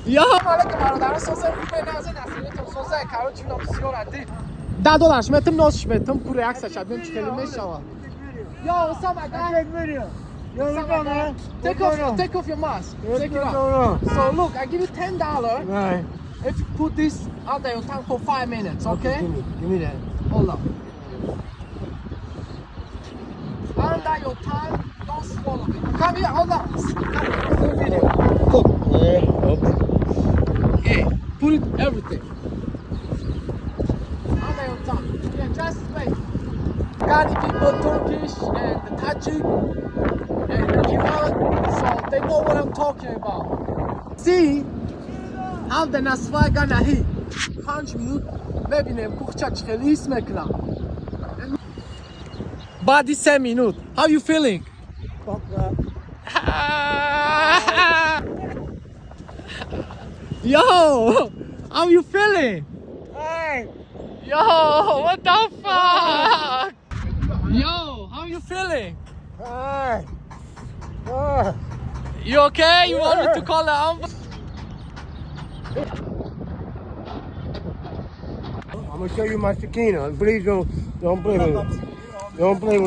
Yo! Da dolar, śmietem nos śmietem, kurę jak sać, abym czekali myślała. Yo, what's up my guy? Take off your mask. Take it off. So look, I give you $10 Right. if you put this under your tongue for 5 minutes, okay? Give me that. Hold up. Under your tongue, don't swallow it. Come here, hold up. Come video. Look. Yeah, put it everything. Under your tongue. Yeah, just wait. Ghani people, Turkish and the Tajik and Iran, so they know what I'm talking about. See how the nasvai ganahi 5 minut ببینیم کوخچا چخلی اسمك لا بعد 3 minut. How you feeling? Fuck that. Yo, how you feeling? Hey. Yo, what the fuck? Yo, how you feeling? Hey. You okay? You want me to call the ambulance? I'm gonna show you my sakina. Please don't play with it. Don't play with it.